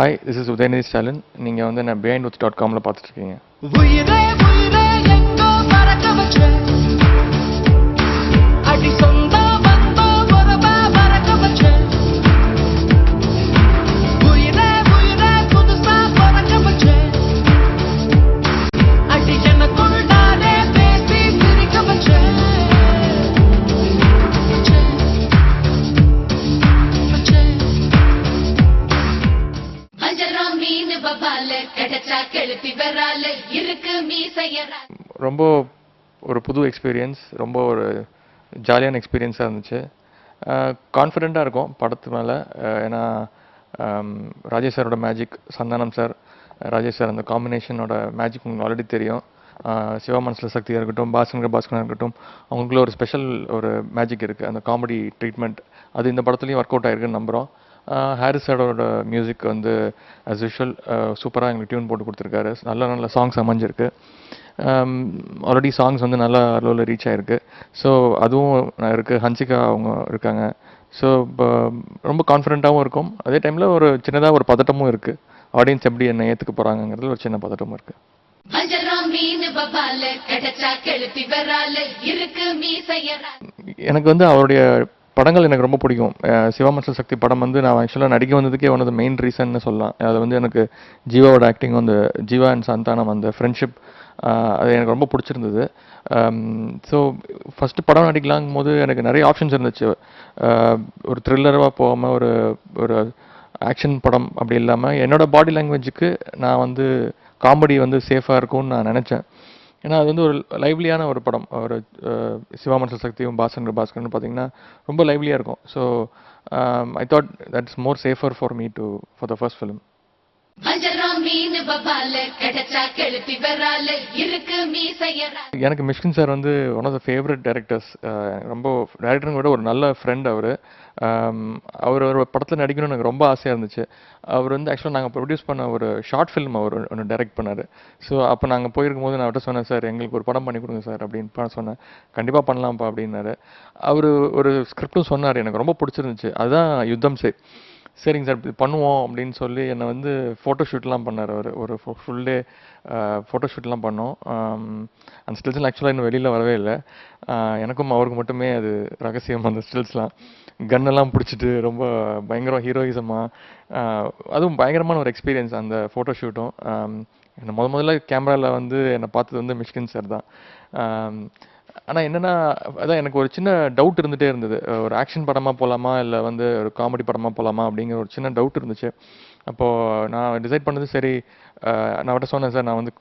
Hi, this is Udhayanidhi Stalin. நீங்கள் வந்து என்ன behindwoods.comல பார்த்துட்ருக்கீங்க. ரொம்ப ஒரு புது எக்ஸ்பீரியன்ஸ், ரொம்ப ஒரு ஜாலியான எக்ஸ்பீரியன்ஸாக இருந்துச்சு. கான்ஃபிடெண்ட்டாக இருக்கும் படத்து மேலே. ஏன்னா ராஜேஷ் சாரோட magic, Santhanam sir, Rajesh sir அந்த காம்பினேஷனோட மேஜிக் உங்களுக்கு ஆல்ரெடி தெரியும். சிவா மனசில் சக்தியாக இருக்கட்டும், பாஸ்கரனாக இருக்கட்டும், அவங்களுக்குள்ள ஒரு ஸ்பெஷல் ஒரு மேஜிக் இருக்குது. அந்த காமெடி ட்ரீட்மெண்ட் அது இந்த படத்துலையும் ஒர்க் அவுட் ஆகிருக்குன்னு நம்புகிறோம். ஹாரிஸ் சாரோட மியூசிக் வந்து ஆஸ் யூஷுவல் சூப்பராக எங்களுக்கு டியூன் போட்டு கொடுத்துருக்காரு. நல்ல நல்ல சாங்ஸ் அமைஞ்சிருக்கு. ஆல்ரெடி சாங்ஸ் வந்து நல்லா அளவில் ரீச் ஆகிருக்கு. ஸோ அதுவும் இருக்குது. ஹன்சிகா அவங்க இருக்காங்க. ஸோ இப்போ ரொம்ப கான்ஃபிடென்ட்டாகவும் இருக்கும். அதே டைமில் ஒரு சின்னதாக ஒரு பதட்டமும் இருக்குது. ஆடியன்ஸ் எப்படி என்ன ஏற்றுக்க போகிறாங்கிறது ஒரு சின்ன பதட்டமும் இருக்குது. எனக்கு வந்து அவருடைய படங்கள் எனக்கு ரொம்ப பிடிக்கும். சிவா மனசில் சக்தி படம் வந்து நான் ஆக்சுவலாக நடிக்க வந்ததுக்கே ஒன் ஆஃப் த மெயின் ரீசன்னு சொல்லலாம். அது வந்து எனக்கு ஜீவாவோட ஆக்டிங், அந்த ஜீவா அண்ட் சந்தானம் அந்த ஃப்ரெண்ட்ஷிப், அது எனக்கு ரொம்ப பிடிச்சிருந்தது. ஸோ ஃபஸ்ட்டு படம் நடிக்கலாங்கும் போது எனக்கு நிறைய ஆப்ஷன்ஸ் இருந்துச்சு. ஒரு த்ரில்லராக போகாமல் ஒரு ஒரு ஆக்ஷன் படம் அப்படி இல்லாமல் என்னோடய பாடி லாங்குவேஜுக்கு நான் வந்து காமெடி வந்து சேஃபாக இருக்கும்னு நான் நினச்சேன். ஏன்னா அது வந்து ஒரு லைவ்லியான ஒரு படம். ஒரு சிவா மனசில் சக்தியும் பாஸ்கர்னு பார்த்தீங்கன்னா ரொம்ப லைவ்லியாக இருக்கும். So I thought that's more safer for me for the first film. எனக்கு மிஷ்கின் சார் வந்து one of the favourite directors. ரொம்ப டைரக்டருங்க விட ஒரு நல்ல ஃப்ரெண்ட் அவர். ஒரு படத்தில் நடிக்கணும்னு எனக்கு ரொம்ப ஆசையாக இருந்துச்சு. அவர் வந்து ஆக்சுவலாக நாங்கள் ப்ரொடியூஸ் பண்ண ஒரு ஷார்ட் ஃபிலிம் அவர் ஒன்று டைரக்ட் பண்ணார். ஸோ அப்போ நாங்கள் போயிருக்கும் போது நான் அவர்கிட்ட சொன்னேன், சார் எங்களுக்கு ஒரு படம் பண்ணி கொடுங்க சார் அப்படின்னு சொன்னேன். கண்டிப்பாக பண்ணலாம்ப்பா அப்படின்னாரு. அவர் ஒரு ஸ்கிரிப்டும் சொன்னார், எனக்கு ரொம்ப பிடிச்சிருந்துச்சு. அதுதான் யுத்தம் செய். சரிங்க சார் இது பண்ணுவோம் அப்படின்னு சொல்லி என்னை வந்து ஃபோட்டோ ஷூட்லாம் பண்ணார் அவர். ஒரு ஃபுல் டே ஃபோட்டோ ஷூட்லாம் பண்ணோம். அந்த ஸ்டில்ஸ்லாம் ஆக்சுவலாக இன்னும் வெளியில் வரவே இல்லை. எனக்கும் அவருக்கு மட்டுமே அது ரகசியம். அந்த ஸ்டில்ஸ்லாம் கன்னெல்லாம் பிடிச்சிட்டு ரொம்ப பயங்கரம் ஹீரோயிசமாக, அதுவும் பயங்கரமான ஒரு எக்ஸ்பீரியன்ஸ் அந்த ஃபோட்டோ ஷூட்டும். என்னை முதல்ல கேமராவில் வந்து என்னை பார்த்தது வந்து மிஷ்கின் சார் தான். ஆனால் என்னென்னா, அதான் எனக்கு ஒரு சின்ன டவுட் இருந்துகிட்டே இருந்தது. ஒரு ஆக்ஷன் படமாக போகலாமா இல்லை வந்து ஒரு காமெடி படமாக போகலாமா அப்படிங்கிற ஒரு சின்ன டவுட் இருந்துச்சு. அப்போது நான் டிசைட் பண்ணது, சரி நான் அவர்கிட்ட சொன்னேன், சார் நான் வந்து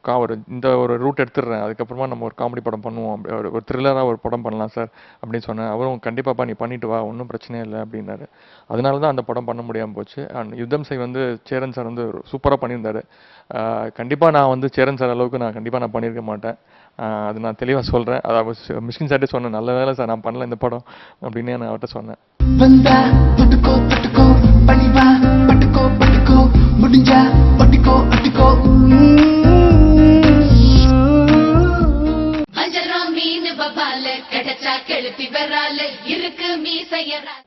இந்த ஒரு ரூட் எடுத்துடுறேன், அதுக்கப்புறமா நம்ம ஒரு காமெடி படம் பண்ணுவோம், ஒரு த்ரில்லராக ஒரு படம் பண்ணலாம் சார் அப்படின்னு சொன்னேன். அவரும் கண்டிப்பாப்பா நீ பண்ணிட்டு வா, ஒன்றும் பிரச்சனையே இல்லை அப்படின்னாரு. அதனால தான் அந்த படம் பண்ண முடியாமல் போச்சு. அண்ட் யுத்தம் செய் வந்து சேரன் சார் வந்து சூப்பராக பண்ணியிருந்தார். கண்டிப்பாக நான் வந்து சேரன் சார் அளவுக்கு நான் கண்டிப்பாக நான் பண்ணியிருக்க மாட்டேன். அது நான் தெளிவாக சொல்கிறேன். அதாவது மிஷ்கின் சார்ட்டே சொன்னேன், நல்ல வேலை சார் நான் பண்ணல இந்த படம் அப்படின்னு நான் அவர்கிட்ட சொன்னேன்.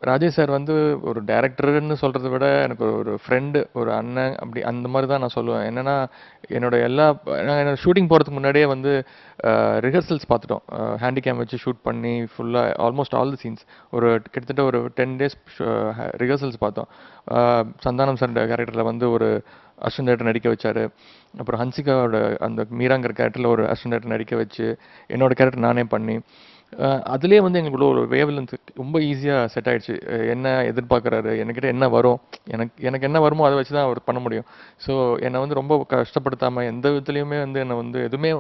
ராஜேஷ் சார் வந்து ஒரு டைரக்டர்னு சொல்கிறத விட எனக்கு ஒரு ஃப்ரெண்டு, ஒரு அண்ணன், அப்படி அந்த மாதிரி தான் நான் சொல்லுவேன். என்னென்னா என்னோட ஷூட்டிங் போகிறதுக்கு முன்னாடியே வந்து ரிஹர்சல்ஸ் பார்த்துட்டோம். ஹேண்டிகேம் வச்சு ஷூட் பண்ணி ஃபுல்லாக ஆல்மோஸ்ட் ஆல் தி சீன்ஸ் கிட்டத்தட்ட ஒரு 10 days ரிஹர்சல்ஸ் பார்த்தோம். சந்தானம் சார் கேரக்டரில் வந்து ஒரு அசிஸ்டன்ட் டைரக்டர் நடிக்க வச்சார். அப்புறம் ஹன்சிகாவோட அந்த மீராங்கிற கேரக்டரில் ஒரு அசிஸ்டன்ட் டைரக்டர் நடிக்க வச்சு என்னோடய கேரக்டர் நானே பண்ணி அதுலேயே வந்து எங்களுக்குள்ள ஒரு வேவ்லென்த் ரொம்ப ஈஸியாக செட் ஆகிடுச்சு. என்ன எதிர்பார்க்குறாரு, என்கிட்ட என்ன வரும், எனக்கு என்ன வருமோ அதை வச்சு தான் அவர் பண்ண முடியும். ஸோ என்னை வந்து ரொம்ப கஷ்டப்படுத்தாமல் எந்த விதத்துலேயுமே வந்து என்னை வந்து எதுவுமே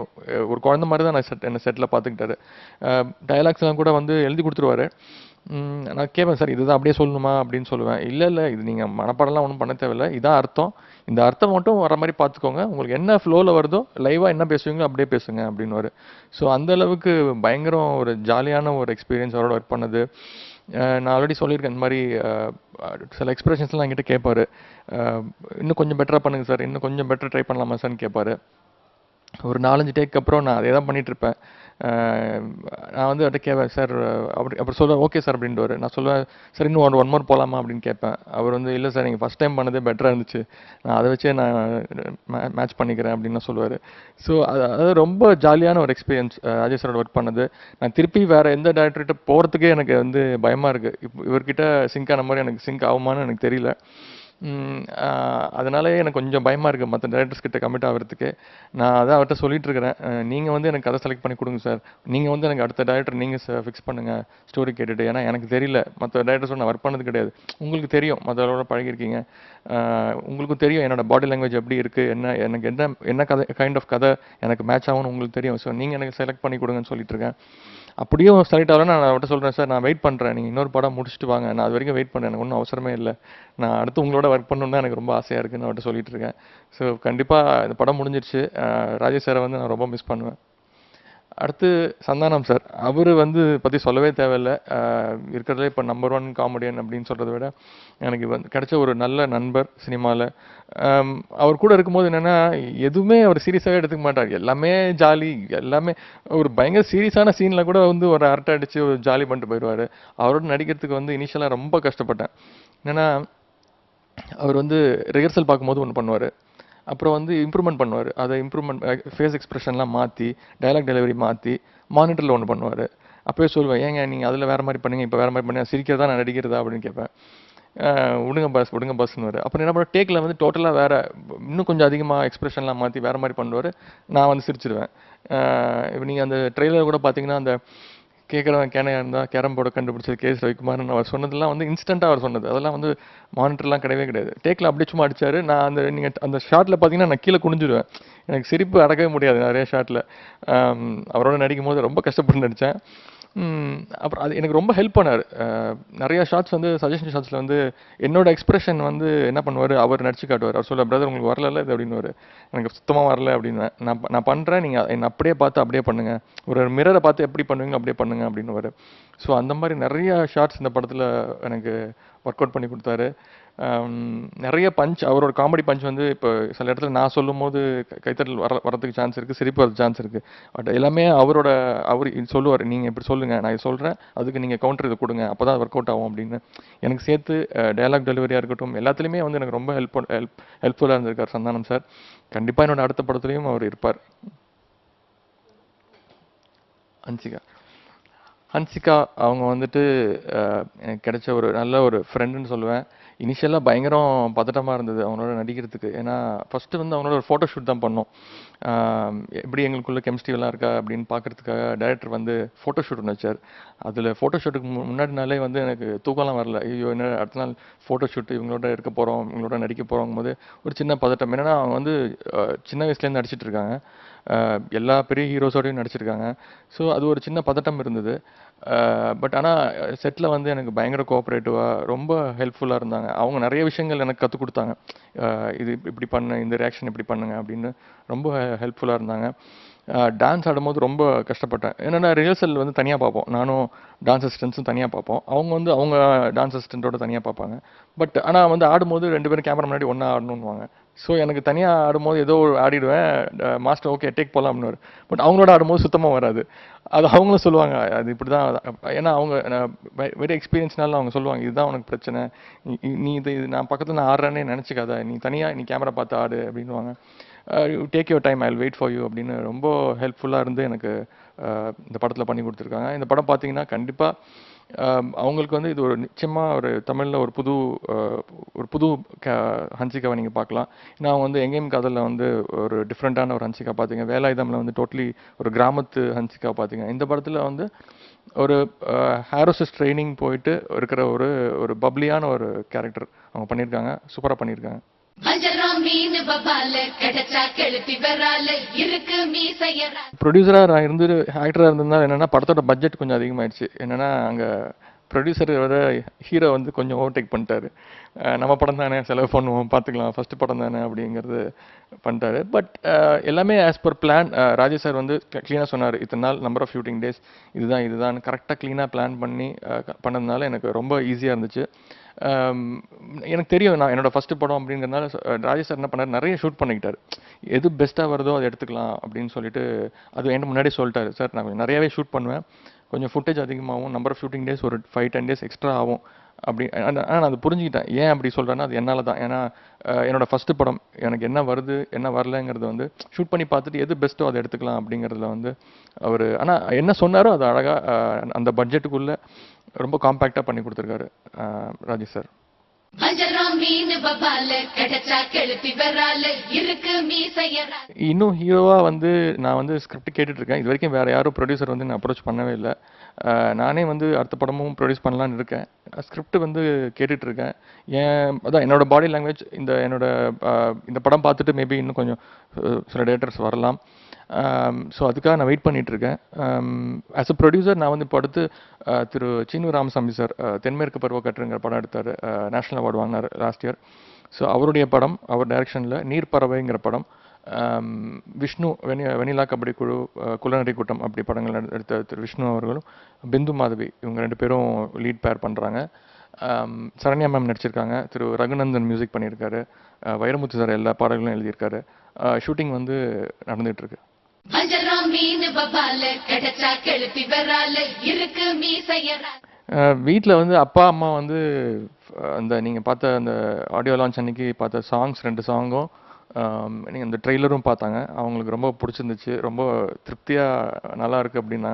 ஒரு குழந்த மாதிரி தான் என்னை செட்டில் பார்த்துக்கிட்டாரு. டயலாக்ஸ்லாம் கூட வந்து எழுதி கொடுத்துருவாரு. நான் கேட்பேன், சார் இதுதான் அப்படியே சொல்லணுமா அப்படின்னு சொல்லுவேன். இல்லை இது நீங்கள் மனப்பாடம்லாம் ஒன்றும் பண்ண தேவையில்லை, இதான் அர்த்தம், இந்த அர்த்தம் மட்டும் வர மாதிரி பார்த்துக்கோங்க, உங்களுக்கு என்ன ஃப்ளோவில் வருதோ லைவாக என்ன பேசுவீங்களோ அப்படியே பேசுங்க அப்படின்னுவார். ஸோ அந்தளவுக்கு பயங்கரம் ஒரு ஜாலியான ஒரு எக்ஸ்பீரியன்ஸ் அவரோட ஒர்க் பண்ணது. நான் ஆல்ரெடி சொல்லியிருக்கேன், இந்த மாதிரி சில எக்ஸ்பிரஷன்ஸ்லாம் என்கிட்ட கேட்பார். இன்னும் கொஞ்சம் பெட்டராக பண்ணுங்கள் சார், இன்னும் கொஞ்சம் பெட்டர் ட்ரை பண்ணலாமா சார்னு கேட்பார். ஒரு 4, 5 டேக்கு அப்புறம் நான் அதே தான் பண்ணிட்டுருப்பேன். நான் வந்து அவர்ட்ட கேட்பேன், "சார்" அப்புறம் சொல்லுவார், "ஓகே சார்" அப்படின்டுவாரு. நான் சொல்லுவேன், "சார் இன்னும் ஒன் மோர் போலாமா?" அப்படின்னு கேட்பேன். அவர் வந்து, "இல்ல சார், நீங்க ஃபர்ஸ்ட் டைம் பண்ணதே பெட்டரா இருந்துச்சு. நான் அத வச்சே நான் மேட்ச் பண்ணிக்கிறேன்" அப்படின்னு சொல்லுவாரு. ஸோ அதாவது ரொம்ப ஜாலியான ஒரு எக்ஸ்பீரியன்ஸ் ராஜேஷ் சாரோட ஒர்க் பண்ணது. நான் திருப்பி வேற எந்த டைரக்டர்கிட்ட போறதுக்கே எனக்கு வந்து பயமா இருக்கு. இவர்கிட்ட சிங்க் ஆன மாரி எனக்கு சிங்க் ஆகுமான்னு எனக்கு தெரியல. அதனாலயே எனக்கு கொஞ்சம் பயமா இருக்கு மத்த டைரக்டர்ஸ் கிட்ட கமிட் ஆகுறதுக்கு. நான் அதான் அவர்ட்ட சொல்லிட்டு இருக்கிறேன். நீங்க வந்து எனக்கு கதை செலக்ட் பண்ணி குடுங்க சார். நீங்க வந்து எனக்கு அடுத்த டைரக்டர் நீங்க ஃபிக்ஸ் பண்ணுங்க ஸ்டோரி கேட்டுட்டு. ஏன்னா எனக்கு தெரியல. மத்த டைரக்டர்ஸோட நான் ஒர்க் பண்ணது கிடையாது. உங்களுக்கு தெரியும். மத்தவங்களோட பழகியிருக்கீங்க. அ உங்களுக்கும் தெரியும் என்னோட பாடி லாங்குவேஜ் எப்படி இருக்கு. எனக்கு என்ன என்ன கதை கைண்ட் ஆஃப் கதை எனக்கு மேட்ச் ஆகும்னு உங்களுக்கு தெரியும். ஸோ நீங்க எனக்கு செலக்ட் பண்ணி குடுங்கன்னு சொல்லிட்டு இருக்கேன். அப்படியும் செலக்ட் ஆகலன்னா நான் அவர்ட்ட சொல்றேன், சார் நான் வெயிட் பண்றேன். நீங்க இன்னொரு படம் முடிச்சுட்டு வாங்க. நான் அது வரைக்கும் வெயிட் பண்றேன். எனக்கு ஒண்ணும் அவசரமே இல்ல. நான் அடுத்து உங்களோட ஒர்க் பண்ணணும்னு தான் எனக்கு ரொம்ப ஆசையா இருக்குன்னு அவர்ட்ட சொல்லிட்டு இருக்கேன். ஸோ கண்டிப்பா இந்த படம் முடிஞ்சிருச்சு. ராஜேஷ் சார வந்து நான் ரொம்ப மிஸ் பண்ணுவேன். அடுத்து சந்தானம் சார். அவரு வந்து பத்தி சொல்லவே தேவையில்ல. இருக்கிறதுலே இப்ப நம்பர் 1 காமெடியன் அப்படின்னு சொல்றத விட, எனக்கு வந்து கிடைச்ச ஒரு நல்ல நண்பர் சினிமால. அம் அவர் கூட இருக்கும்போது என்னன்னா, எதுவுமே அவர் சீரியஸாவே எடுத்துக்க மாட்டார். எல்லாமே ஜாலி, எல்லாமே ஒரு பயங்கர சீரியஸான சீன்ல கூட வந்து ஒரு அரட்டை அடிச்சு ஒரு ஜாலி பண்ணிட்டு போயிருவாரு. அவரோட நடிக்கிறதுக்கு வந்து இனிஷியலா ரொம்ப கஷ்டப்பட்டேன். என்னன்னா, அவர் வந்து ரிஹர்சல் பார்க்கும்போது ஒண்ணு பண்ணுவாரு. அப்புறம் வந்து இம்ப்ரூவ்மென்ட் பண்ணுவாரு. அத இம்ப்ரூவ்மென்ட் ஃபேஸ் எக்ஸ்பிரஷன்லாம் மாத்தி, டயலாக் டெலிவரி மாத்தி, மானிட்டர்ல ஒண்ணு பண்ணுவாரு. அப்பவே சொல்லுவேன், "ஏங்க நீங்க அதுல வேற மாரி பண்ணுங்க, இப்ப வேற மாரி பண்ணுங்க. சிரிக்கிறதா நான் நடிக்கிறதா?" அப்படின்னு கேட்பேன். விடுங்க பாஸ்ன்னுவாரு. அப்புறம் என்ன பண்ணுவேன், டேக்ல வந்து டோட்டலா வேற இன்னும் கொஞ்சம் அதிகமா எக்ஸ்பிரஷன்லாம் மாத்தி வேற மாரி பண்ணுவாரு. நான் வந்து சிரிச்சுருவேன். அ இப்ப நீங்க அந்த ட்ரெய்லர் கூட பார்த்தீங்கன்னா, அந்த கேட்கிறவன் கேனையா இருந்தா கேரம் போர்ட கண்டுபிடிச்சது கே.எஸ். ரவிக்குமார்ன்னு அவர் சொன்னதெல்லாம் வந்து இன்ஸ்டன்ட்டா அவர் சொன்னது. அதெல்லாம் வந்து மானிட்டர்லாம் கிடையவே கிடையாது. டேக்ல அப்படியே சும்மா அடிச்சாரு. நான் நீங்க அந்த ஷாட்ல பார்த்தீங்கன்னா, நான் கீழ குனிஞ்சிருவேன். எனக்கு சிரிப்பு அடக்கவே முடியாது நெறைய ஷாட்ல. அவரோட நடிக்கும்போது ரொம்ப கஷ்டப்பட்டு நடிச்சேன். அப்புறம் அது எனக்கு ரொம்ப ஹெல்ப் பண்ணாரு. நெறைய ஷாட்ஸ் வந்து சஜஷன் ஷாட்ஸ்ல வந்து என்னோட எக்ஸ்பிரஷன் வந்து என்ன பண்ணுவாரு, அவர் நடிச்சு காட்டுவாரு. அவர் சொல்லுவாரு, "பிரதர் உங்களுக்கு வரலல்ல இது" அப்படின்னுவாரு. எனக்கு சுத்தமா வரல அப்படின்னுவேன். நான் பண்றேன். நீங்க என்ன அப்படியே பார்த்து அப்படியே பண்ணுங்க. ஒரு மிரர பார்த்து எப்படி பண்ணுவீங்களோ அப்படியே பண்ணுங்க அப்படின்னுவாரு. ஸோ அந்த மாரி நெறைய ஷாட்ஸ் இந்த படத்துல எனக்கு ஒர்க் அவுட் பண்ணி குடுத்தாரு. நெறைய பஞ்ச் அவரோட காமெடி பஞ்ச் வந்து இப்போ சில இடத்துல நான் சொல்லும்போது கைத்தட்டல் வரதுக்கு சான்ஸ் இருக்கு. சிரிப்பு வரதுக்கு சான்ஸ் இருக்கு. பட் எல்லாமே அவரு சொல்லுவாரு. நீங்க இப்படி சொல்லுங்க. நான் இத சொல்றேன். அதுக்கு நீங்க கவுண்டர் இத குடுங்க. அப்பதான் ஒர்க் அவுட் ஆகும் அப்படின்னு. எனக்கு சேர்த்து டயலாக் டெலிவரியா இருக்கட்டும், எல்லாத்துலயுமே வந்து எனக்கு ரொம்ப ஹெல்ப்ஃபுல்லா இருந்திருக்காரு சந்தானம் சார். கண்டிப்பா என்னோட அடுத்த படத்துலயும் அவர் இருப்பார். ஹன்சிகா. ஹன்சிகா அவங்க வந்துட்டு எனக்கு கிடைச்ச ஒரு நல்ல ஒரு ஃப்ரெண்டுன்னு சொல்லுவேன். இனிஷியலா பயங்கரம் பதட்டமா இருந்தது அவங்களோட நடிக்கிறதுக்கு. ஏன்னா, ஃபர்ஸ்ட்டு வந்து அவங்களோட ஒரு ஃபோட்டோ ஷூட் தான் பண்ணோம். ஆ எப்படி எங்களுக்குள்ள கெமிஸ்ட்ரி எல்லாம் இருக்கா அப்படின்னு பார்க்கறதுக்காக டைரக்டர் வந்து ஃபோட்டோ ஷூட் ஒண்ணு வச்சாரு. அதுல ஃபோட்டோ ஷூட்டுக்கு முன்னாடி நாளே வந்து எனக்கு தூக்கம்லாம் வரல. ஐயோ! என்ன அடுத்த நாள் ஃபோட்டோ ஷூட் இவங்களோட இருக்க போறோம், இவங்களோட நடிக்க போறோங்கும்போது ஒரு சின்ன பதட்டம். என்னன்னா, அவங்க வந்து சின்ன வயசுலேருந்து நடிச்சிட்டு இருக்காங்க. எல்லா பெரிய ஹீரோஸோடயும் நடிச்சிருக்காங்க. ஸோ அது ஒரு சின்ன பதட்டம் இருந்தது. பட் ஆனா செட்ல வந்து எனக்கு பயங்கர கோஆப்பரேட்டிவா ரொம்ப ஹெல்ப்ஃபுல்லா இருந்தாங்க. அவங்க நெறைய விஷயங்கள் எனக்கு கத்துக் குடுத்தாங்க. இது இப்படி பண்ணு, இந்த ரியாக்ஷன் இப்படி பண்ணுங்க அப்படின்னு ரொம்ப ஹெல்ப்ஃபுல்லா இருந்தாங்க. டான்ஸ் ஆடும்போது ரொம்ப கஷ்டப்பட்டேன். என்னன்னா ரிஹர்சல் வந்து தனியா பார்ப்போம். நானும் டான்ஸ் அசிஸ்டன்ட்ஸும் தனியா பார்ப்போம். அவங்க வந்து அவங்க டான்ஸ் அசிஸ்டன்ட்டோட தனியா பார்ப்பாங்க. பட் ஆனா வந்து ஆடும்போது 2 பேரும் கேமரா முன்னாடி ஒண்ணா ஆடணுன்னுவாங்க. ஸோ எனக்கு தனியா ஆடும்போது ஏதோ ஒரு ஆடிடுவேன். மாஸ்டர் ஓகே டேக் போலாம் அப்படின்னுவாரு. பட் அவங்களோட ஆடும்போது சுத்தமா வராது. அது அவங்களும் சொல்லுவாங்க. அது இப்படிதான் ஏன்னா அவங்க வெரி எக்ஸ்பீரியன்ஸ்னால அவங்க சொல்லுவாங்க. இதுதான் உனக்கு பிரச்சனை. நீ இது நான் பக்கத்துல நான் ஆடுறேன்னே நினைச்சுக்காத. நீ தனியா நீ கேமரா பார்த்து ஆடு அப்படின்னுவாங்க. Take your time I will wait for you அப்படின்னு ரொம்ப ஹெல்ப்ஃபுல்லா இருந்து எனக்கு இந்த படத்துல பண்ணி கொடுத்துருக்காங்க. இந்த படம் பார்த்தீங்கன்னா கண்டிப்பா அவங்களுக்கு வந்து இது ஒரு நிச்சயமா ஒரு தமிழ்ல ஒரு புது ஹன்சிகாவை நீங்க பார்க்கலாம். ஏன்னா அவங்க வந்து எங்கேயும் காதல்ல வந்து ஒரு டிஃப்ரெண்டான ஒரு ஹன்சிகா பார்த்தீங்க. வேலாயுதம்ல வந்து டோட்டலி ஒரு கிராமத்து ஹன்சிகா பார்த்தீங்க. இந்த படத்துல வந்து ஒரு ஹேரோசிஸ் ட்ரைனிங் போயிட்டு இருக்கிற ஒரு ஒரு பப்ளியான ஒரு கேரக்டர் அவங்க பண்ணியிருக்காங்க. சூப்பரா பண்ணியிருக்காங்க. ப்ரொடியூசரா நான் இருந்து ஆக்டரா இருந்திருந்தா என்னன்னா படத்தோட பட்ஜெட் கொஞ்சம் அதிகமாயிடுச்சு. என்னன்னா அங்க ப்ரொடியூசர் விட ஹீரோ வந்து கொஞ்சம் ஓவர்டேக் பண்ணிட்டாரு. நம்ம படம் தானே செலவு பண்ணுவோம் பார்த்துக்கலாம் ஃபர்ஸ்ட் படம் தானே அப்படிங்கிறது பண்ணிட்டாரு. பட் எல்லாமே as per plan. Rajesh sir வந்து கிளீனாக சொன்னார். இத்தனை நாள் நம்பர் ஆஃப் ஷூட்டிங் டேஸ் இதுதான் கரெக்டாக கிளீனாக பிளான் பண்ணி பண்ணதுனால எனக்கு ரொம்ப ஈஸியாக இருந்துச்சு. எனக்கு தெரியும் நான் என்னோட ஃபர்ஸ்ட் படம் அப்படிங்கிறதுனால ராஜேஷ் சார் என்ன பண்ணார், நிறைய ஷூட் பண்ணிக்கிட்டாரு. எது பெஸ்ட்டாக வருதோ அதை எடுத்துக்கலாம் அப்படின்னு சொல்லிட்டு அது என்கிட்ட முன்னாடியே சொல்லிட்டாரு. சார் நான் கொஞ்சம் நிறையாவே ஷூட் பண்ணுவேன், கொஞ்சம் ஃபுட்டேஜ் அதிகமாகும், நம்பர் ஆஃப் ஷூட்டிங் டேஸ் ஒரு 5-10 டேஸ் எக்ஸ்ட்ரா ஆகும் அப்படி. ஆனால் நான் அது புரிஞ்சுக்கிட்டேன். ஏன் அப்படி சொல்கிறேன்னா அது என்னால் தான். ஏன்னா என்னோட ஃபஸ்ட்டு படம் எனக்கு என்ன வருது என்ன வரலங்கிறது வந்து ஷூட் பண்ணி பார்த்துட்டு எது பெஸ்ட்டோ அதை எடுத்துக்கலாம் அப்படிங்கிறதுல வந்து அவர் ஆனால் என்ன சொன்னாரோ அது அழகாக அந்த பட்ஜெட்டுக்குள்ளே ரொம்ப காம்பேக்டாக பண்ணி கொடுத்துருக்காரு ராஜேஷ் சார். இன்னும் ஹீரோவா வந்து நான் வந்து ஸ்கிரிப்ட் கேட்டுட்டு இருக்கேன். இது வரைக்கும் வேற யாரும் ப்ரொடியூசர் வந்து நான் அப்ரோச் பண்ணவே இல்லை. நானே வந்து அடுத்த படமும் ப்ரொடியூஸ் பண்ணலான்னு இருக்கேன். ஸ்கிரிப்ட் வந்து கேட்டுட்டு இருக்கேன். அதான் என்னோட பாடி லாங்குவேஜ் என்னோட இந்த படம் பார்த்துட்டு மேபி இன்னும் கொஞ்சம் சில டேரக்டர்ஸ் வரலாம். ஸோ அதுக்காக நான் வெயிட் பண்ணிட்டு இருக்கேன். ஆஸ் அ ப்ரொடியூசர் நான் வந்து இப்போ அடுத்து திரு சீனு ராமசாமி சார் தென்மேற்கு பருவக்காற்றுங்கிற படம் எடுத்தார், நேஷனல் அவார்டு வாங்கினார் லாஸ்ட் இயர். ஸோ அவருடைய படம், அவர் டைரக்ஷனில் நீர்ப்பறவைங்கிற படம், விஷ்ணு வெனிலா கபடி குழு, குலநரி கூட்டம் அப்படி படங்கள் எடுத்த திரு விஷ்ணு அவர்களும் பிந்து மாதவி இவங்க 2 பேரும் லீட் பேர் பண்ணுறாங்க. சரண்யா மேம் நடிச்சிருக்காங்க. திரு ரகுநந்தன் மியூசிக் பண்ணியிருக்காரு. வைரமுத்து சார் எல்லா பாடல்களும் எழுதியிருக்காரு. ஷூட்டிங் வந்து நடந்துகிட்ருக்கு. வீட்டில் வந்து அப்பா அம்மா வந்து அந்த நீங்கள் பார்த்த அந்த ஆடியோ லான்ச் அன்னைக்கு பார்த்த சாங்ஸ் 2 சாங்கும் நீங்கள் அந்த ட்ரெய்லரும் பார்த்தாங்க. அவங்களுக்கு ரொம்ப பிடிச்சிருந்துச்சு, ரொம்ப திருப்தியாக நல்லா இருக்குது அப்படின்னா.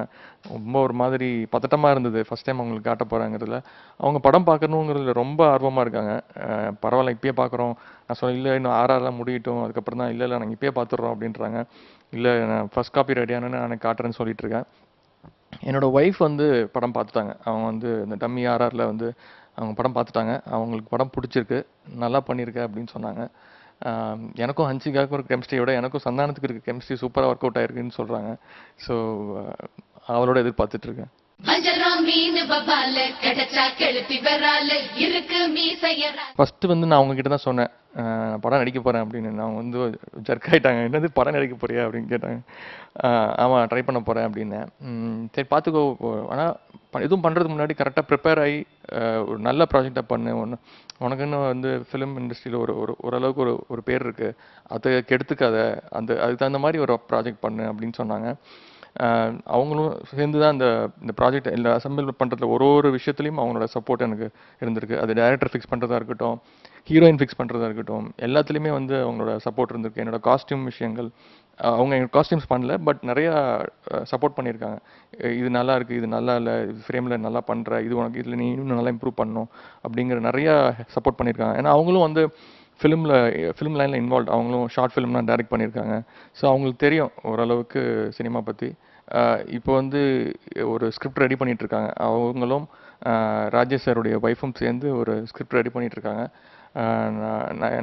ரொம்ப ஒரு மாதிரி பதட்டமாக இருந்தது ஃபஸ்ட் டைம் அவங்களுக்கு காட்ட போகிறாங்கிறதுல. அவங்க படம் பார்க்கணுங்கிறதுல ரொம்ப ஆர்வமாக இருக்காங்க. பரவாயில்ல இப்பயே பார்க்குறோம். நான் சொன்னேன் இல்லை இன்னும் ஆறாரெலாம் முடியட்டும், அதுக்கப்புறம் தான் இல்லை நாங்கள் இப்பயே பார்த்துட்றோம் அப்படின்றாங்க. இல்லை நான் ஃபஸ்ட் காப்பி ரெடியானு நான் காட்டுறேன்னு சொல்லிட்டு இருக்கேன். என்னோடய ஒய்ஃப் வந்து படம் பார்த்துட்டாங்க. அவங்க வந்து இந்த டம்மி ஆர்ஆரில் வந்து அவங்க படம் பார்த்துட்டாங்க. அவங்களுக்கு படம் பிடிச்சிருக்கு, நல்லா பண்ணியிருக்க அப்படின்னு சொன்னாங்க. எனக்கும் ஹன்சிகாவுக்கும் ஒரு கெமிஸ்ட்ரியோட எனக்கும் சந்தானத்துக்கு இருக்க கெமிஸ்ட்ரி சூப்பராக ஒர்க் அவுட் ஆயிருக்குன்னு சொல்கிறாங்க. ஸோ அவளோட எதிர்பார்த்துட்ருக்கேன். ஃபஸ்ட்டு வந்து நான் அவங்ககிட்ட தான் சொன்னேன் படம் நடிக்க போகிறேன் அப்படின்னு. நான் வந்து ஜர்க் ஆகிட்டாங்க. என்னது படம் நடிக்க போறியா அப்படின்னு கேட்டாங்க. ஆமாம் ட்ரை பண்ண போகிறேன் அப்படின்னேன். சரி பார்த்துக்கோ, ஆனால் எதுவும் பண்ணுறதுக்கு முன்னாடி கரெக்டாக ப்ரிப்பேர் ஆகி ஒரு நல்ல ப்ராஜெக்டாக பண்ணு. உனக்குன்னு வந்து ஃபிலிம் இண்டஸ்ட்ரியில் ஓரளவுக்கு ஒரு பேர் இருக்குது, அதை கெடுத்துக்காத, அதுக்கு தகுந்த மாதிரி ஒரு ப்ராஜெக்ட் பண்ணு அப்படின்னு சொன்னாங்க. அவங்களும் சேர்ந்து தான் இந்த ப்ராஜெக்ட் இல்லை அசம்பிள் பண்ணுறதுல ஒரு விஷயத்துலையும் அவங்களோட சப்போர்ட் எனக்கு இருந்திருக்கு. அது டைரக்டர் ஃபிக்ஸ் பண்ணுறதா இருக்கட்டும், ஹீரோயின் ஃபிக்ஸ் பண்ணுறதா இருக்கட்டும், எல்லாத்துலேயுமே வந்து அவங்களோட சப்போர்ட் இருந்திருக்கு. என்னோட காஸ்டியூம் விஷயங்கள் அவங்க எங்கள் காஸ்டியூம்ஸ் பண்ணல, பட் நிறையா சப்போர்ட் பண்ணியிருக்காங்க. இது நல்லா இருக்குது, இது நல்லா இல்லை, இது ஃப்ரேமில் நல்லா பண்ணுற, இது உனக்கு இதில் நீ இன்னும் நல்லா இம்ப்ரூவ் பண்ணணும் அப்படிங்கிற நிறையா சப்போர்ட் பண்ணியிருக்காங்க. ஏன்னா அவங்களும் வந்து ஃபிலிம் லைனில் இன்வால்வ், அவங்களும் ஷார்ட் ஃபிலிம்லாம் டைரக்ட் பண்ணியிருக்காங்க. ஸோ அவங்களுக்கு தெரியும் ஓரளவுக்கு சினிமா பற்றி. இப்போ வந்து ஒரு ஸ்கிரிப்ட் ரெடி பண்ணிகிட்ருக்காங்க. அவங்களும் ராஜேஷ் சாருடைய ஒய்ஃபும் சேர்ந்து ஒரு ஸ்கிரிப்ட் ரெடி பண்ணிகிட்ருக்காங்க.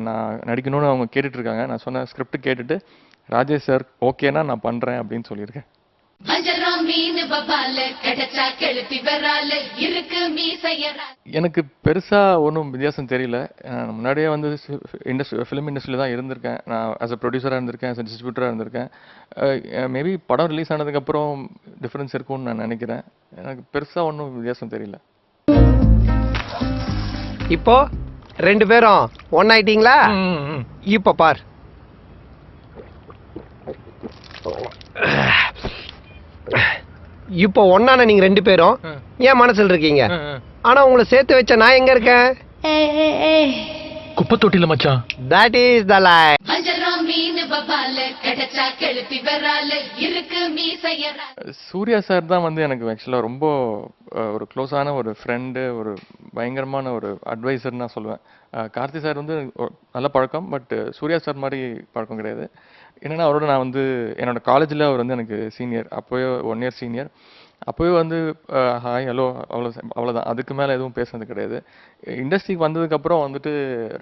நான் நடிக்கணும்னு அவங்க கேட்டுட்ருக்காங்க. நான் சொன்ன ஸ்கிரிப்ட் கேட்டுட்டு ராஜேஷ் சார் ஓகேனா நான் பண்ணுறேன் அப்படின்னு சொல்லியிருக்கேன். எனக்கு பெருசா ஒன்றும் வித்தியாசம் தெரியல. முன்னாடியே வந்து ஃபிலிம் இண்டஸ்ட்ரியில் தான் இருந்திருக்கேன். நான் ஆஸ் அ ப்ரொடியூசராக இருந்திருக்கேன், ஆஸ் அ டிஸ்ட்ரிபியூட்டராக இருந்திருக்கேன். மேபி படம் ரிலீஸ் ஆனதுக்கப்புறம் டிஃப்ரென்ஸ் இருக்கும்னு நான் நினைக்கிறேன். எனக்கு பெருசா ஒன்றும் வித்தியாசம் தெரியல. இப்போ 2 பேரும் ஒன்னாயிட்டீங்களா? இப்போ பார், இப்போ ஒன்னான நீங்க 2 பேரும் ஏன் மனசுல இருக்கீங்க? ஆனா உங்களை சேர்த்து வச்ச நான் எங்க இருக்கேன்? குப்பை தொட்டில மச்சான். That is the life. Suriya sir தான் வந்து எனக்கு ஆக்சுவலாக ரொம்ப ஒரு க்ளோஸான ஒரு ஃப்ரெண்டு, ஒரு பயங்கரமான ஒரு அட்வைசர்னு நான் சொல்லுவேன். கார்த்தி சார் வந்து நல்ல பழக்கம், பட் சூர்யா சார் மாதிரி பழக்கம் கிடையாது. என்னென்னா அவரோட நான் வந்து என்னோட காலேஜில் அவர் வந்து எனக்கு சீனியர், அப்போயே 1 இயர் சீனியர். அப்போவே வந்து ஹாய் ஹலோ அவ்வளோதான், அதுக்கு மேலே எதுவும் பேசுனது கிடையாது. இண்டஸ்ட்ரிக்கு வந்ததுக்கப்புறம் வந்துட்டு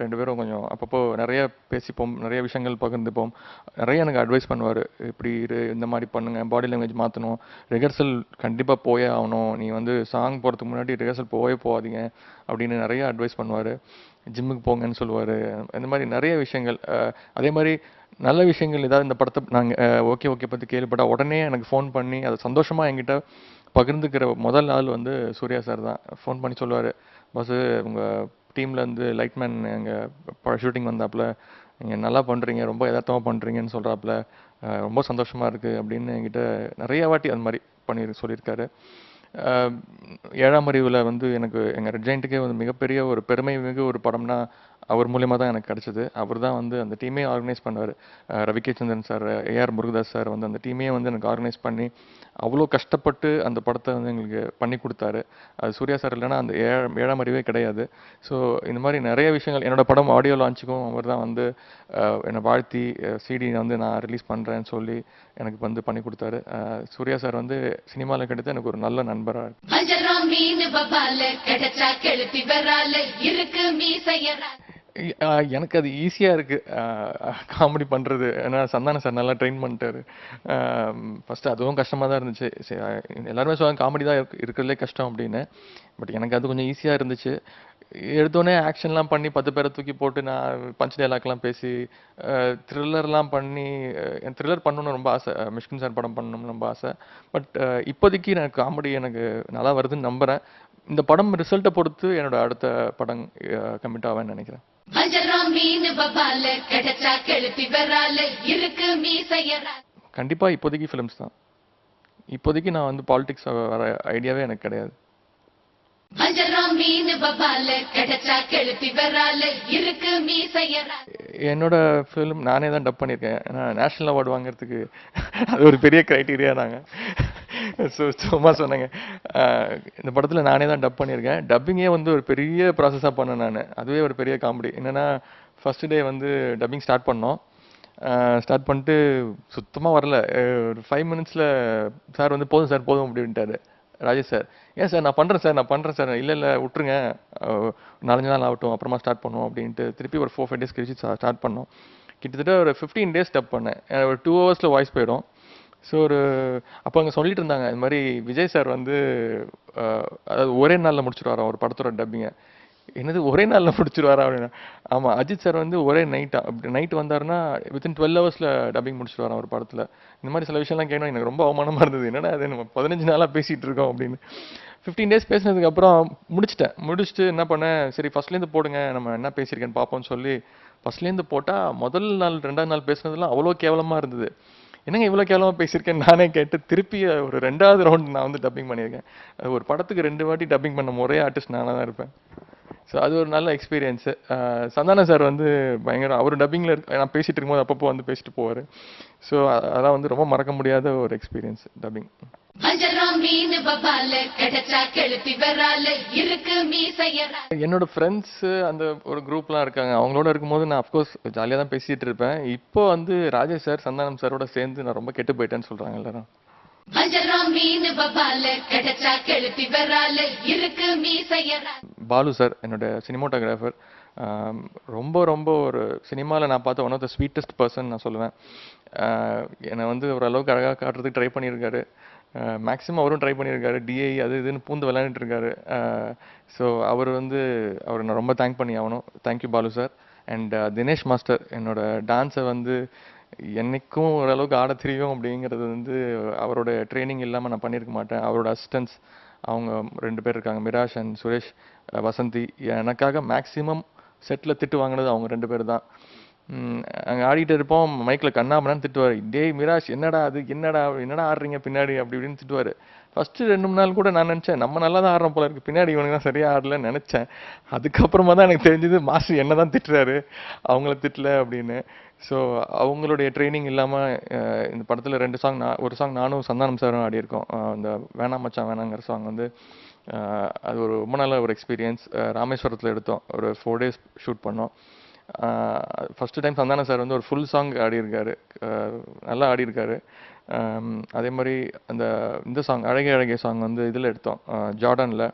2 பேரும் கொஞ்சம் அப்பப்போ நிறைய பேசிப்போம், நிறைய விஷயங்கள் பகிர்ந்துப்போம். நிறைய எனக்கு அட்வைஸ் பண்ணுவார். இப்படி இந்த மாதிரி பண்ணுங்கள், பாடி லாங்குவேஜ் மாற்றணும், ரிஹர்சல் கண்டிப்பாக போயே ஆகணும், நீ வந்து சாங் போகிறதுக்கு முன்னாடி ரிஹர்சல் போகாதீங்க அப்படின்னு நிறைய அட்வைஸ் பண்ணுவார். ஜிம்முக்கு போங்கன்னு சொல்லுவார். இந்த மாதிரி நிறைய விஷயங்கள். அதே மாதிரி நல்ல விஷயங்கள் ஏதாவது இந்த படத்தை நாங்கள் ஓகே பற்றி கேள்விப்பட்டால் உடனே எனக்கு ஃபோன் பண்ணி அதை சந்தோஷமாக என்கிட்ட பகிர்ந்துக்கிற முதல் ஆள் வந்து சூர்யா சார் தான். ஃபோன் பண்ணி சொல்லுவார், பஸ்ஸு உங்கள் டீம்லேருந்து லைட்மேன் எங்கள் ஷூட்டிங் வந்தாப்புல, நீங்கள் நல்லா பண்ணுறீங்க, ரொம்ப யதார்த்தமாக பண்ணுறீங்கன்னு சொல்கிறாப்புல, ரொம்ப சந்தோஷமாக இருக்குது அப்படின்னு என்கிட்ட நிறைய வாட்டி அது மாதிரி சொல்லியிருக்காரு. அஹ், ஏழாம் அறிவில் வந்து எனக்கு எங்கள் ரெட் ஜெயண்ட்டுக்கே வந்து மிகப்பெரிய ஒரு பெருமை மிகு ஒரு படம்னா அவர் மூலியமாக தான் எனக்கு கிடச்சிது. அவர் தான் வந்து அந்த டீமே ஆர்கனைஸ் பண்ணார். ரவிகே சந்திரன் சார், ஏஆர் முருகதாஸ் சார் வந்து அந்த டீமே வந்து எனக்கு ஆர்கனைஸ் பண்ணி அவ்வளோ கஷ்டப்பட்டு அந்த படத்தை வந்து எங்களுக்கு பண்ணி கொடுத்தாரு. அது சூர்யா சார் இல்லைன்னா அந்த ஏழாம் அறிவே கிடையாது. ஸோ இந்த மாதிரி நிறைய விஷயங்கள் என்னோட படம் ஆடியோ லான்ச்சுக்கும் அவர் தான் வந்து என்னை வாழ்த்தி சிடி வந்து நான் ரிலீஸ் பண்ணுறேன்னு சொல்லி எனக்கு வந்து பண்ணி கொடுத்தாரு. சூர்யா சார் வந்து சினிமாவில் கிடைத்த எனக்கு ஒரு நல்ல நண்பராக இருக்கு. அஜராம் மீன் பபால கிடைச்சா கெளுத்தி வரால இருக்கு மீசையரா. எனக்கு அது ஈஸியாக இருக்குது காமெடி பண்ணுறது. ஏன்னா சந்தானம் சார் நல்லா ட்ரெயின் பண்ணிட்டாரு. ஃபஸ்ட்டு அதுவும் கஷ்டமாக தான் இருந்துச்சு. சரி, எல்லாருமே சொல்லுவாங்க காமெடி தான் இருக்கிறதுலே கஷ்டம் அப்படின்னு. பட் எனக்கு அது கொஞ்சம் ஈஸியாக இருந்துச்சு. எடுத்தோடனே ஆக்ஷன்லாம் பண்ணி 10 பேரை தூக்கி போட்டு நான் பஞ்ச் டைலாக்லாம் பேசி த்ரில்லர்லாம் பண்ணி என் த்ரில்லர் பண்ணணும்னு ரொம்ப ஆசை. மிஷ்கின் சார் படம் பண்ணணும்னு ரொம்ப ஆசை. பட் இப்போதைக்கு எனக்கு காமெடி எனக்கு நல்லா வருதுன்னு நம்புகிறேன். இந்த படம் ரிசல்ட்டை பொறுத்து என்னோட அடுத்த படம் கமிட் ஆவேன்னு நினைக்கிறேன். அஜராம் மீன் பபால கிடைச்சா கெளுத்தி வரால இருக்கு மீசையரா. கண்டிப்பாக இப்போதைக்கு ஃபிலிம்ஸ் தான். இப்போதைக்கு நான் வந்து பாலிடிக்ஸ் வர ஐடியாவே எனக்கு கிடையாது. அஜராம் மீன் பபால கிடைச்சா கெளுத்தி வரால இருக்கு மீசையரா. என்னோட ஃபிலிம் நானே தான் டப் பண்ணியிருக்கேன். ஏன்னா நேஷ்னல் அவார்டு வாங்குறதுக்கு அது ஒரு பெரிய க்ரைட்டீரியா நாங்கள். ஸோ சும்மா சொன்னேங்க. இந்த படத்தில் நானே தான் டப் பண்ணியிருக்கேன். டப்பிங்கே வந்து ஒரு பெரிய ப்ராசஸாக பண்ணேன் நான். அதுவே ஒரு பெரிய காமெடி. என்னென்னா ஃபஸ்ட்டு டே வந்து டப்பிங் ஸ்டார்ட் பண்ணோம். ஸ்டார்ட் பண்ணிட்டு சுத்தமாக வரல. ஒரு 5 மினிட்ஸில் சார் வந்து போதும் சார் போதும் அப்படின்ட்டாரு. ராஜேஷ் சார், ஏன் சார் நான் பண்ணுறேன் சார் இல்லை இல்லை விட்டுருங்க, 4-5 நாள் ஆகட்டும் அப்புறமா ஸ்டார்ட் பண்ணுவோம் அப்படின்ட்டு திருப்பி ஒரு 4-5 டேஸ் கழிச்சு ஸ்டார்ட் பண்ணோம். கிட்டத்தட்ட ஒரு 15 டேஸ் டப் பண்ணேன். ஒரு 2 ஹவர்ஸில் வாய்ஸ் போயிடும். ஸோ அப்போ அங்கே சொல்லிட்டு இருந்தாங்க இது மாதிரி விஜய் சார் வந்து அதாவது ஒரே நாளில் முடிச்சுடுவாராம் ஒரு படத்தோட டப்பிங்கை. என்னது ஒரே நாளில் முடிச்சிருவாரா அப்படின்னா, ஆமாம் அஜித் சார் வந்து ஒரே அப்படி நைட்டு வந்தாருன்னா வித்தின் 12 ஹவர்ஸில் டப்பிங் முடிச்சுட்டு ஒரு படத்தில். இந்த மாதிரி சில விஷயம்லாம் கேட்கணும் எனக்கு ரொம்ப அவமானமாக இருந்தது. என்னடா அது நம்ம 15 நாளாக பேசிகிட்டு இருக்கோம் அப்படின்னு. 15 டேஸ் பேசினதுக்கப்புறம் முடிச்சுட்டு என்ன பண்ணேன், சரி ஃபஸ்ட்லேருந்து போடுங்க நம்ம என்ன பேசியிருக்கேன்னு பார்ப்போம்னு சொல்லி ஃபஸ்ட்லேருந்து போட்டால் முதல் நாள் 2ஆவது நாள் பேசுனதுலாம் அவ்வளோ கேவலமாக இருந்தது. என்னங்க இவ்வளோ கேவலமாக பேசியிருக்கேன்னு நானே கேட்டு திருப்பி ஒரு 2ஆவது ரவுண்ட் நான் வந்து டப்பிங் பண்ணியிருக்கேன். ஒரு படத்துக்கு 2 வாட்டி டப்பிங் பண்ண ஒரே ஆர்டிஸ்ட் நானாக தான் இருப்பேன். ஸோ அது ஒரு நல்ல எக்ஸ்பீரியன்ஸு. சந்தானம் சார் வந்து பயங்கரம். அவர் டப்பிங்கில் நான் பேசிகிட்டு இருக்கும்போது அப்பப்போ வந்து பேசிட்டு போவார். ஸோ அதெல்லாம் வந்து ரொம்ப மறக்க முடியாத ஒரு எக்ஸ்பீரியன்ஸ் டப்பிங். அஜராம் மீன் பபால கிடைச்சா கெளுத்தி வரால இருக்கு மீசையரா. என்னோட ஃப்ரெண்ட்ஸு அந்த ஒரு குரூப்லாம் இருக்காங்க. அவங்களோட இருக்கும்போது நான் அஃப்கோர்ஸ் ஜாலியாக தான் பேசிகிட்டு இருப்பேன். இப்போ வந்து ராஜேஷ் சார் சந்தானம் சாரோட சேர்ந்து நான் ரொம்ப கெட்டு போயிட்டேன்னு சொல்கிறாங்க எல்லாரும். அஜராம் மீன் பபால கிடைச்சா கெளுத்தி வரால இருக்கு மீசையரா. பாலு சார் என்னோட சினிமோட்டோகிராஃபர். ரொம்ப ரொம்ப ஒரு சினிமாவில் நான் பார்த்த one of the sweetest person நான் சொல்லுவேன். என்னை வந்து ஓரளவுக்கு அழகாக காட்டுறதுக்கு ட்ரை பண்ணியிருக்காரு. மேக்ஸிமம் அவரும் ட்ரை பண்ணியிருக்காரு. டிஐ அது இதுன்னு பூந்து விளையாண்டுட்டு இருக்காரு. ஸோ அவரை நான் ரொம்ப தேங்க் பண்ணி ஆகணும். Thank you Balu sir. And Dinesh master என்னோட டான்ஸை வந்து என்னைக்கும் ஓரளவுக்கு ஆட தெரியும் அப்படிங்கிறது வந்து அவரோட ட்ரைனிங் இல்லாமல் நான் பண்ணியிருக்க மாட்டேன். அவரோட அசிஸ்டன்ஸ் அவங்க 2 பேர் இருக்காங்க, மிராஷ் அண்ட் சுரேஷ், வசந்தி. எனக்காக மேக்ஸிமம் செட்டில் திட்டு வாங்கினது அவங்க 2 பேர் தான். அங்கே ஆடிட்டு இருப்போம், மைக்கில் கண்ணாமண்ணான்னு திட்டுவார். டேய் மிராஷ் என்னடா என்னடா ஆடுறீங்க பின்னாடி அப்படி இப்படின்னு திட்டுவார். ஃபஸ்ட்டு 2-3 நாள் கூட நான் நினச்சேன் நம்ம நல்லா தான் ஆடுறோம் போல இருக்குது, பின்னாடி இவனுக்கு தான் சரியாக ஆடலன்னு நினச்சேன். அதுக்கப்புறமா தான் எனக்கு தெரிஞ்சது மாஸ்டர் என்ன தான் திட்டுறாரு, அவங்கள திட்டல அப்படின்னு. ஸோ அவங்களுடைய ட்ரைனிங் இல்லாமல் இந்த படத்தில் 2 சாங் ஒரு சாங் நானும் சந்தானம் சாரும் ஆடியிருக்கோம். அந்த வேணாம் மச்சான் வேணாங்கிற சாங் வந்து அது ஒரு ரொம்ப நல்ல ஒரு எக்ஸ்பீரியன்ஸ். ராமேஸ்வரத்தில் எடுத்தோம். ஒரு 4 டேஸ் ஷூட் பண்ணோம். ஃபஸ்ட்டு டைம் சந்தானம் சார் வந்து ஒரு ஃபுல் சாங் ஆடியிருக்காரு. நல்லா ஆடியிருக்காரு. அதே மாதிரி இந்த சாங் அழகே அழகே சாங் வந்து இதில் எடுத்தோம், ஜார்டானில்.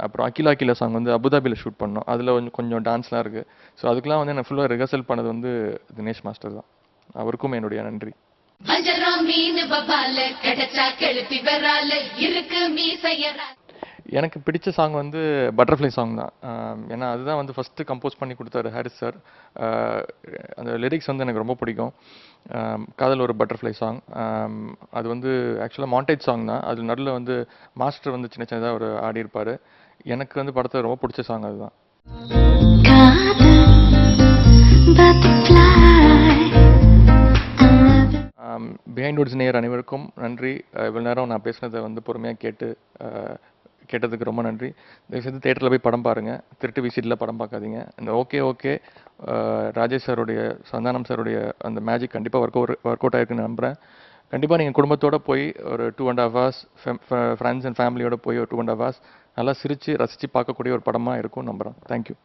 அப்புறம் அகிலா சாங் வந்து அபுதாபியில் ஷூட் பண்ணோம். அதில் கொஞ்சம் டான்ஸ்லாம் இருக்குது. ஸோ அதுக்கெலாம் வந்து என்ன ஃபுல்லாக ரிஹர்சல் பண்ணது வந்து தினேஷ் மாஸ்டர் தான். அவருக்கும் என்னுடைய நன்றி. அஜராம் மீன் பபால கிடைச்சா கெளுத்தி வரால இருக்கு மீசையரா. எனக்கு பிடிச்ச சாங் வந்து பட்டர்ஃப்ளை சாங் தான். ஏன்னா அதுதான் வந்து ஃபஸ்ட்டு கம்போஸ் பண்ணி கொடுத்தாரு ஹாரிஸ் சார். அந்த லிரிக்ஸ் வந்து எனக்கு ரொம்ப பிடிக்கும். காதல் ஒரு பட்டர்ஃப்ளை சாங். அது வந்து ஆக்சுவலாக மாண்டேஜ் சாங் தான். அது நடுவில் வந்து மாஸ்டர் வந்து சின்ன சின்னதாக ஒரு ஆடியிருப்பார். எனக்கு வந்து படத்தை ரொம்ப பிடிச்ச சாங் அதுதான். பிஹைண்ட் வுட்ஸ் நேயர் அனைவருக்கும் நன்றி. இவ்வளோ நேரம் நான் பேசுனதை வந்து பொறுமையாக கேட்டதுக்கு ரொம்ப நன்றி. தயவுசெய்து தேட்டரில் போய் படம் பாருங்கள். திருட்டு விசிட்டில் படம் பார்க்காதீங்க. இந்த ஓகே ஓகே ராஜேஷ் சாருடைய, சந்தானம் சாருடைய அந்த மேஜிக் கண்டிப்பாக ஒர்க் அவுட் ஆயிருக்குன்னு நம்புகிறேன். கண்டிப்பாக நீங்கள் குடும்பத்தோடு போய் ஒரு 2.5 hours ஃப்ரெண்ட்ஸ் அண்ட் ஃபேமிலியோட போய் ஒரு 2.5 hours நல்லா சிரித்து ரசித்து பார்க்கக்கூடிய ஒரு படமாக இருக்கும் நம்புகிறேன். தேங்க்யூ.